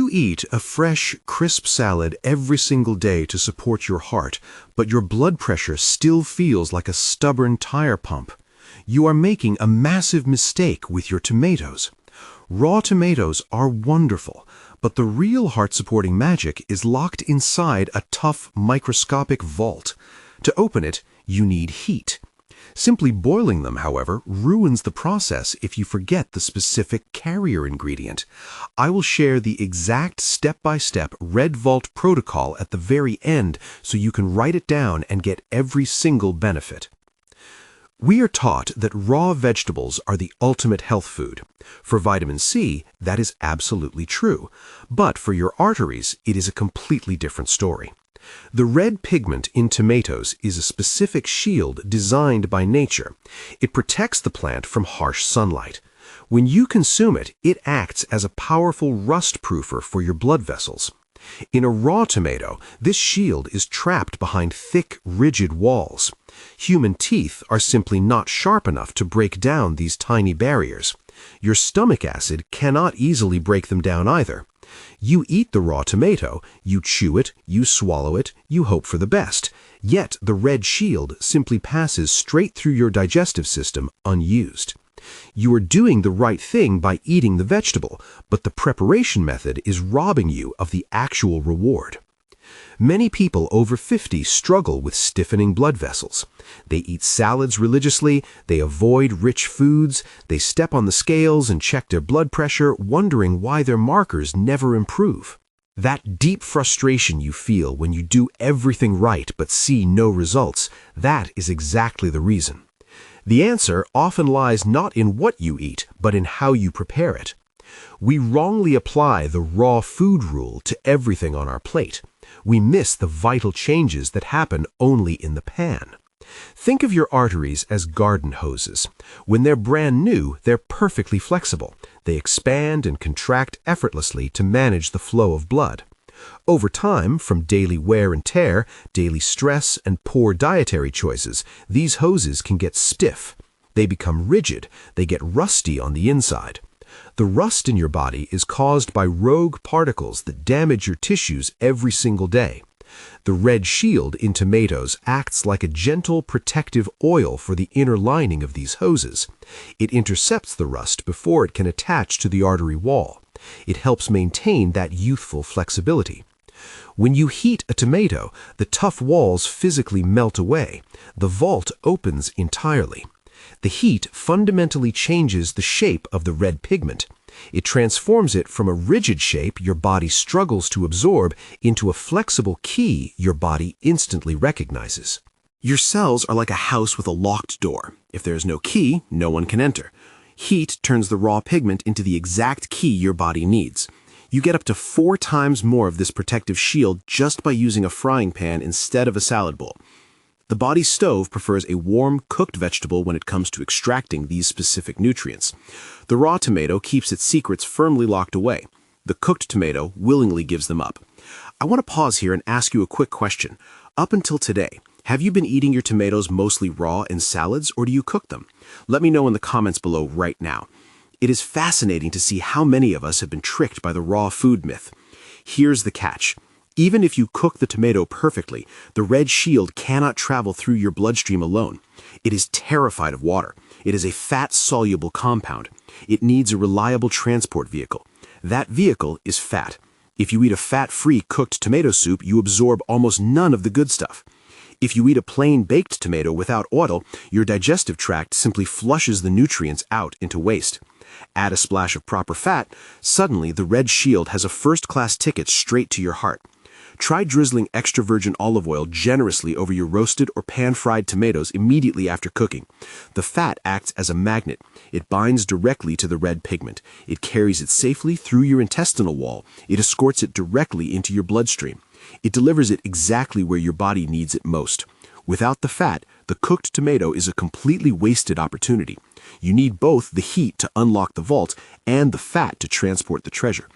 you eat a fresh, crisp salad every single day to support your heart, but your blood pressure still feels like a stubborn tire pump, you are making a massive mistake with your tomatoes. Raw tomatoes are wonderful, but the real heart-supporting magic is locked inside a tough, microscopic vault. To open it, you need heat. Simply boiling them, however, ruins the process if you forget the specific carrier ingredient. I will share the exact step-by-step Red Vault protocol at the very end so you can write it down and get every single benefit. We are taught that raw vegetables are the ultimate health food. For vitamin C, that is absolutely true. But for your arteries, it is a completely different story. The red pigment in tomatoes is a specific shield designed by nature. It protects the plant from harsh sunlight. When you consume it, it acts as a powerful rust-proofer for your blood vessels. In a raw tomato, this shield is trapped behind thick, rigid walls. Human teeth are simply not sharp enough to break down these tiny barriers. Your stomach acid cannot easily break them down either. You eat the raw tomato, you chew it, you swallow it, you hope for the best. Yet the red shield simply passes straight through your digestive system unused. You are doing the right thing by eating the vegetable, but the preparation method is robbing you of the actual reward. Many people over 50 struggle with stiffening blood vessels. They eat salads religiously, they avoid rich foods, they step on the scales and check their blood pressure, wondering why their markers never improve. That deep frustration you feel when you do everything right but see no results, that is exactly the reason. The answer often lies not in what you eat, but in how you prepare it. We wrongly apply the raw food rule to everything on our plate. We miss the vital changes that happen only in the pan. Think of your arteries as garden hoses. When they're brand new, they're perfectly flexible. They expand and contract effortlessly to manage the flow of blood. Over time, from daily wear and tear, daily stress, and poor dietary choices, these hoses can get stiff. They become rigid. They get rusty on the inside. The rust in your body is caused by rogue particles that damage your tissues every single day. The red shield in tomatoes acts like a gentle protective oil for the inner lining of these hoses. It intercepts the rust before it can attach to the artery wall. It helps maintain that youthful flexibility. When you heat a tomato, the tough walls physically melt away. The vault opens entirely. The heat fundamentally changes the shape of the red pigment. It transforms it from a rigid shape your body struggles to absorb into a flexible key your body instantly recognizes. Your cells are like a house with a locked door. If there is no key, no one can enter. Heat turns the raw pigment into the exact key your body needs. You get up to 4 times more of this protective shield just by using a frying pan instead of a salad bowl. The body's stove prefers a warm, cooked vegetable when it comes to extracting these specific nutrients. The raw tomato keeps its secrets firmly locked away. The cooked tomato willingly gives them up. I want to pause here and ask you a quick question. Up until today, have you been eating your tomatoes mostly raw in salads, or do you cook them? Let me know in the comments below right now. It is fascinating to see how many of us have been tricked by the raw food myth. Here's the catch. Even if you cook the tomato perfectly, the red shield cannot travel through your bloodstream alone. It is terrified of water. It is a fat-soluble compound. It needs a reliable transport vehicle. That vehicle is fat. If you eat a fat-free cooked tomato soup, you absorb almost none of the good stuff. If you eat a plain baked tomato without oil, your digestive tract simply flushes the nutrients out into waste. Add a splash of proper fat, suddenly the red shield has a first-class ticket straight to your heart. Try drizzling extra virgin olive oil generously over your roasted or pan-fried tomatoes immediately after cooking. The fat acts as a magnet. It binds directly to the red pigment. It carries it safely through your intestinal wall. It escorts it directly into your bloodstream. It delivers it exactly where your body needs it most. Without the fat, the cooked tomato is a completely wasted opportunity. You need both the heat to unlock the vault and the fat to transport the treasure.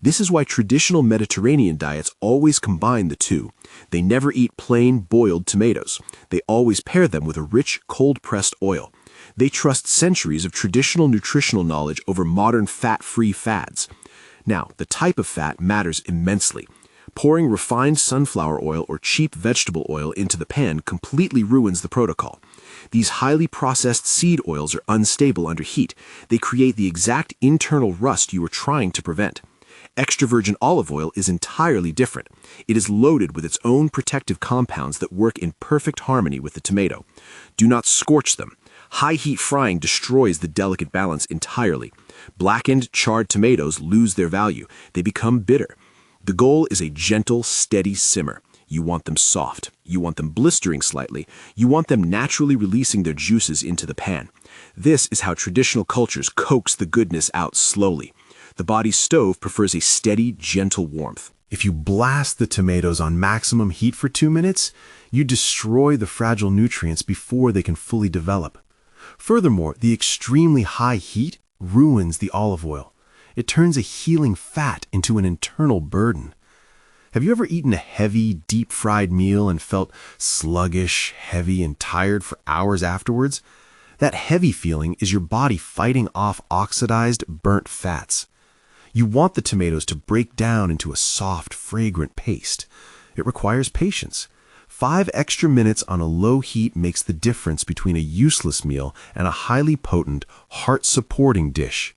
This is why traditional Mediterranean diets always combine the two. They never eat plain, boiled tomatoes. They always pair them with a rich, cold-pressed oil. They trust centuries of traditional nutritional knowledge over modern fat-free fads. Now, the type of fat matters immensely. Pouring refined sunflower oil or cheap vegetable oil into the pan completely ruins the protocol. These highly processed seed oils are unstable under heat. They create the exact internal rust you are trying to prevent. Extra virgin olive oil is entirely different. It is loaded with its own protective compounds that work in perfect harmony with the tomato. Do not scorch them. High heat frying destroys the delicate balance entirely. Blackened, charred tomatoes lose their value. They become bitter. The goal is a gentle, steady simmer. You want them soft. You want them blistering slightly. You want them naturally releasing their juices into the pan. This is how traditional cultures coax the goodness out slowly. The body's stove prefers a steady, gentle warmth. If you blast the tomatoes on maximum heat for 2 minutes, you destroy the fragile nutrients before they can fully develop. Furthermore, the extremely high heat ruins the olive oil. It turns a healing fat into an internal burden. Have you ever eaten a heavy, deep-fried meal and felt sluggish, heavy, and tired for hours afterwards? That heavy feeling is your body fighting off oxidized, burnt fats. You want the tomatoes to break down into a soft, fragrant paste. It requires patience. 5 extra minutes on a low heat makes the difference between a useless meal and a highly potent, heart-supporting dish.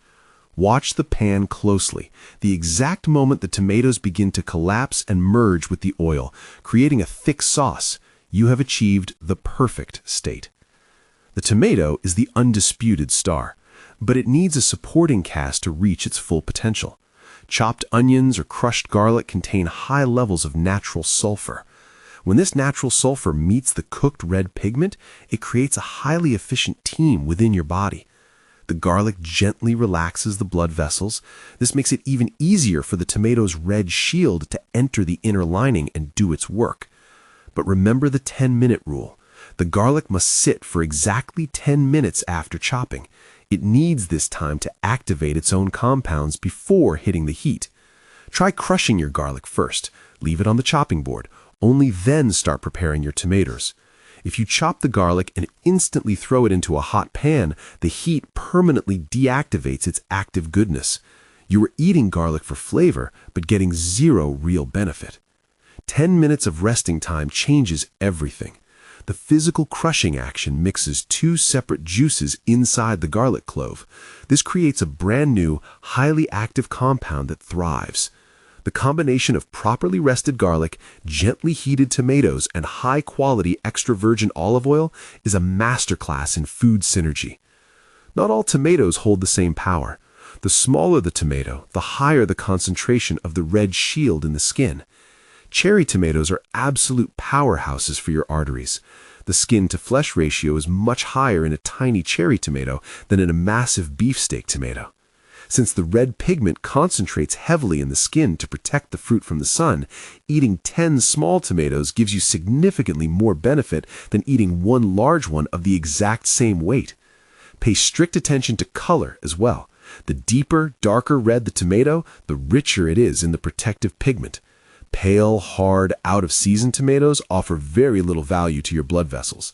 Watch the pan closely. The exact moment the tomatoes begin to collapse and merge with the oil, creating a thick sauce, you have achieved the perfect state. The tomato is the undisputed star, but it needs a supporting cast to reach its full potential. Chopped onions or crushed garlic contain high levels of natural sulfur. When this natural sulfur meets the cooked red pigment, it creates a highly efficient team within your body. The garlic gently relaxes the blood vessels. This makes it even easier for the tomato's red shield to enter the inner lining and do its work. But remember the 10-minute rule. The garlic must sit for exactly 10 minutes after chopping. It needs this time to activate its own compounds before hitting the heat. Try crushing your garlic first. Leave it on the chopping board. Only then start preparing your tomatoes. If you chop the garlic and instantly throw it into a hot pan, the heat permanently deactivates its active goodness. You are eating garlic for flavor, but getting zero real benefit. 10 minutes of resting time changes everything. The physical crushing action mixes 2 separate juices inside the garlic clove. This creates a brand new, highly active compound that thrives. The combination of properly rested garlic, gently heated tomatoes, and high-quality extra virgin olive oil is a masterclass in food synergy. Not all tomatoes hold the same power. The smaller the tomato, the higher the concentration of the red shield in the skin. Cherry tomatoes are absolute powerhouses for your arteries. The skin-to-flesh ratio is much higher in a tiny cherry tomato than in a massive beefsteak tomato. Since the red pigment concentrates heavily in the skin to protect the fruit from the sun, eating 10 small tomatoes gives you significantly more benefit than eating 1 large one of the exact same weight. Pay strict attention to color as well. The deeper, darker red the tomato, the richer it is in the protective pigment. Pale, hard, out-of-season tomatoes offer very little value to your blood vessels.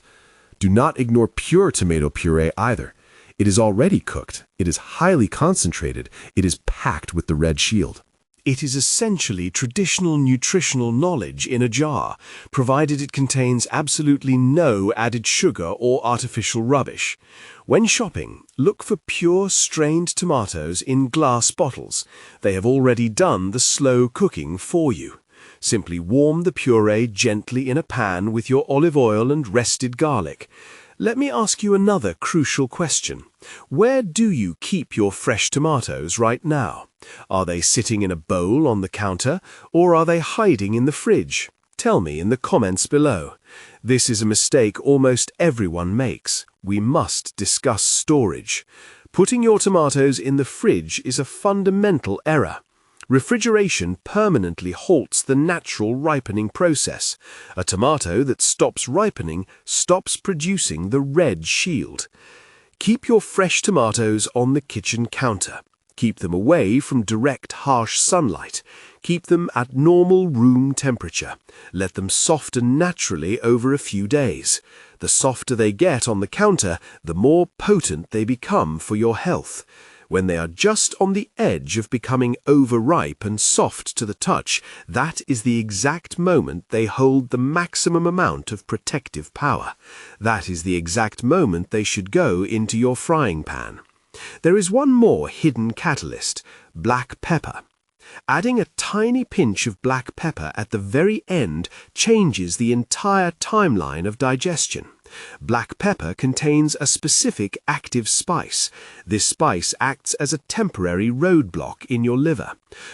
Do not ignore pure tomato puree either. It is already cooked. It is highly concentrated. It is packed with the red shield. It is essentially traditional nutritional knowledge in a jar, provided it contains absolutely no added sugar or artificial rubbish. When shopping, look for pure strained tomatoes in glass bottles. They have already done the slow cooking for you. Simply warm the puree gently in a pan with your olive oil and rested garlic. Let me ask you another crucial question. Where do you keep your fresh tomatoes right now? Are they sitting in a bowl on the counter, or are they hiding in the fridge? Tell me in the comments below. This is a mistake almost everyone makes. We must discuss storage. Putting your tomatoes in the fridge is a fundamental error. Refrigeration permanently halts the natural ripening process. A tomato that stops ripening stops producing the red shield. Keep your fresh tomatoes on the kitchen counter. Keep them away from direct, harsh sunlight. Keep them at normal room temperature. Let them soften naturally over a few days. The softer they get on the counter, the more potent they become for your health. When they are just on the edge of becoming overripe and soft to the touch, that is the exact moment they hold the maximum amount of protective power. That is the exact moment they should go into your frying pan. There is one more hidden catalyst: black pepper. Adding a tiny pinch of black pepper at the very end changes the entire timeline of digestion. Black pepper contains a specific active spice. This spice acts as a temporary roadblock in your liver.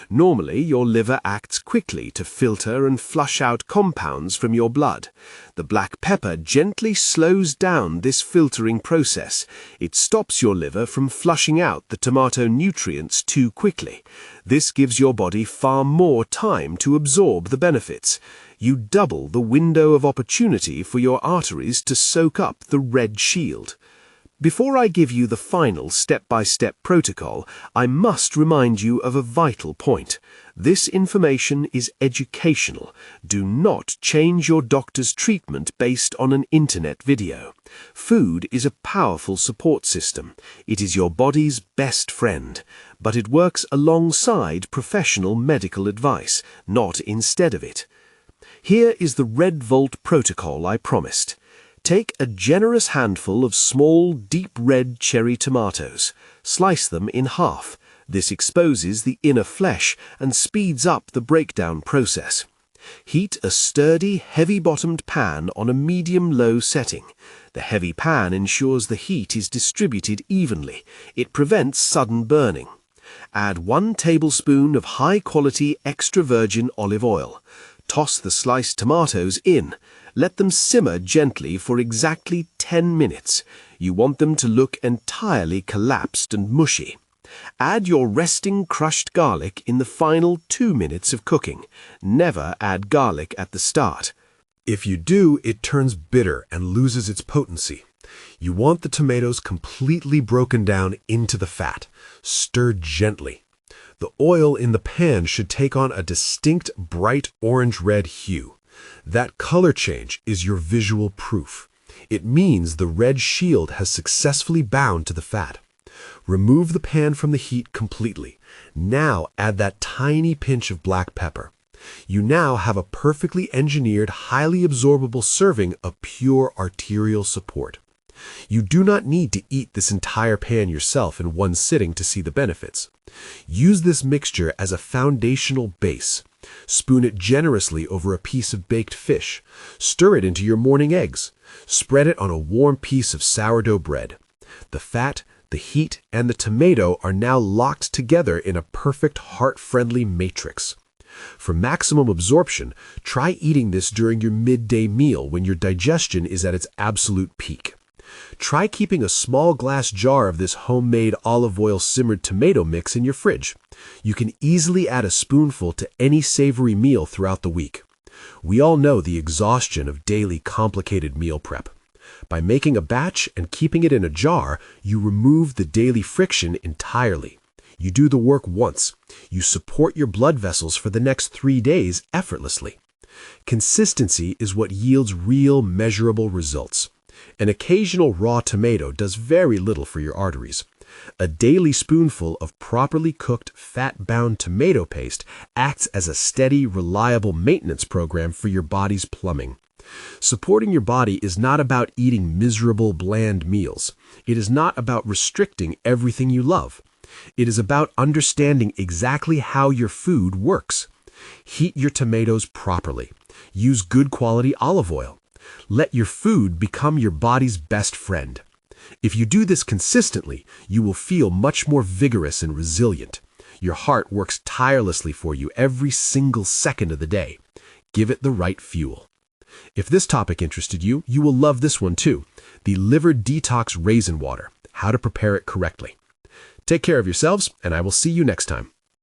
Normally, your liver acts quickly to filter and flush out compounds from your blood. The black pepper gently slows down this filtering process. It stops your liver from flushing out the tomato nutrients too quickly. This gives your body far more time to absorb the benefits. You double the window of opportunity for your arteries to soak up the red shield. Before I give you the final step-by-step protocol, I must remind you of a vital point. This information is educational. Do not change your doctor's treatment based on an internet video. Food is a powerful support system. It is your body's best friend, but it works alongside professional medical advice, not instead of it. Here is the Red Volt protocol I promised. Take a generous handful of small, deep red cherry tomatoes. Slice them in half. This exposes the inner flesh and speeds up the breakdown process. Heat a sturdy, heavy-bottomed pan on a medium-low setting. The heavy pan ensures the heat is distributed evenly. It prevents sudden burning. Add 1 tablespoon of high-quality extra virgin olive oil. Toss the sliced tomatoes in. Let them simmer gently for exactly 10 minutes. You want them to look entirely collapsed and mushy. Add your resting crushed garlic in the final 2 minutes of cooking. Never add garlic at the start. If you do, it turns bitter and loses its potency. You want the tomatoes completely broken down into the fat. Stir gently. The oil in the pan should take on a distinct bright orange-red hue. That color change is your visual proof. It means the red shield has successfully bound to the fat. Remove the pan from the heat completely. Now add that tiny pinch of black pepper. You now have a perfectly engineered, highly absorbable serving of pure arterial support. You do not need to eat this entire pan yourself in one sitting to see the benefits. Use this mixture as a foundational base. Spoon it generously over a piece of baked fish. Stir it into your morning eggs. Spread it on a warm piece of sourdough bread. The fat, the heat, and the tomato are now locked together in a perfect heart-friendly matrix. For maximum absorption, try eating this during your midday meal when your digestion is at its absolute peak. Try keeping a small glass jar of this homemade olive oil simmered tomato mix in your fridge. You can easily add a spoonful to any savory meal throughout the week. We all know the exhaustion of daily complicated meal prep. By making a batch and keeping it in a jar, you remove the daily friction entirely. You do the work once. You support your blood vessels for the next 3 days effortlessly. Consistency is what yields real, measurable results. An occasional raw tomato does very little for your arteries. A daily spoonful of properly cooked, fat-bound tomato paste acts as a steady, reliable maintenance program for your body's plumbing. Supporting your body is not about eating miserable, bland meals. It is not about restricting everything you love. It is about understanding exactly how your food works. Heat your tomatoes properly. Use good quality olive oil. Let your food become your body's best friend. If you do this consistently, you will feel much more vigorous and resilient. Your heart works tirelessly for you every single second of the day. Give it the right fuel. If this topic interested you, you will love this one too. The Liver Detox Raisin Water. How to prepare it correctly. Take care of yourselves, and I will see you next time.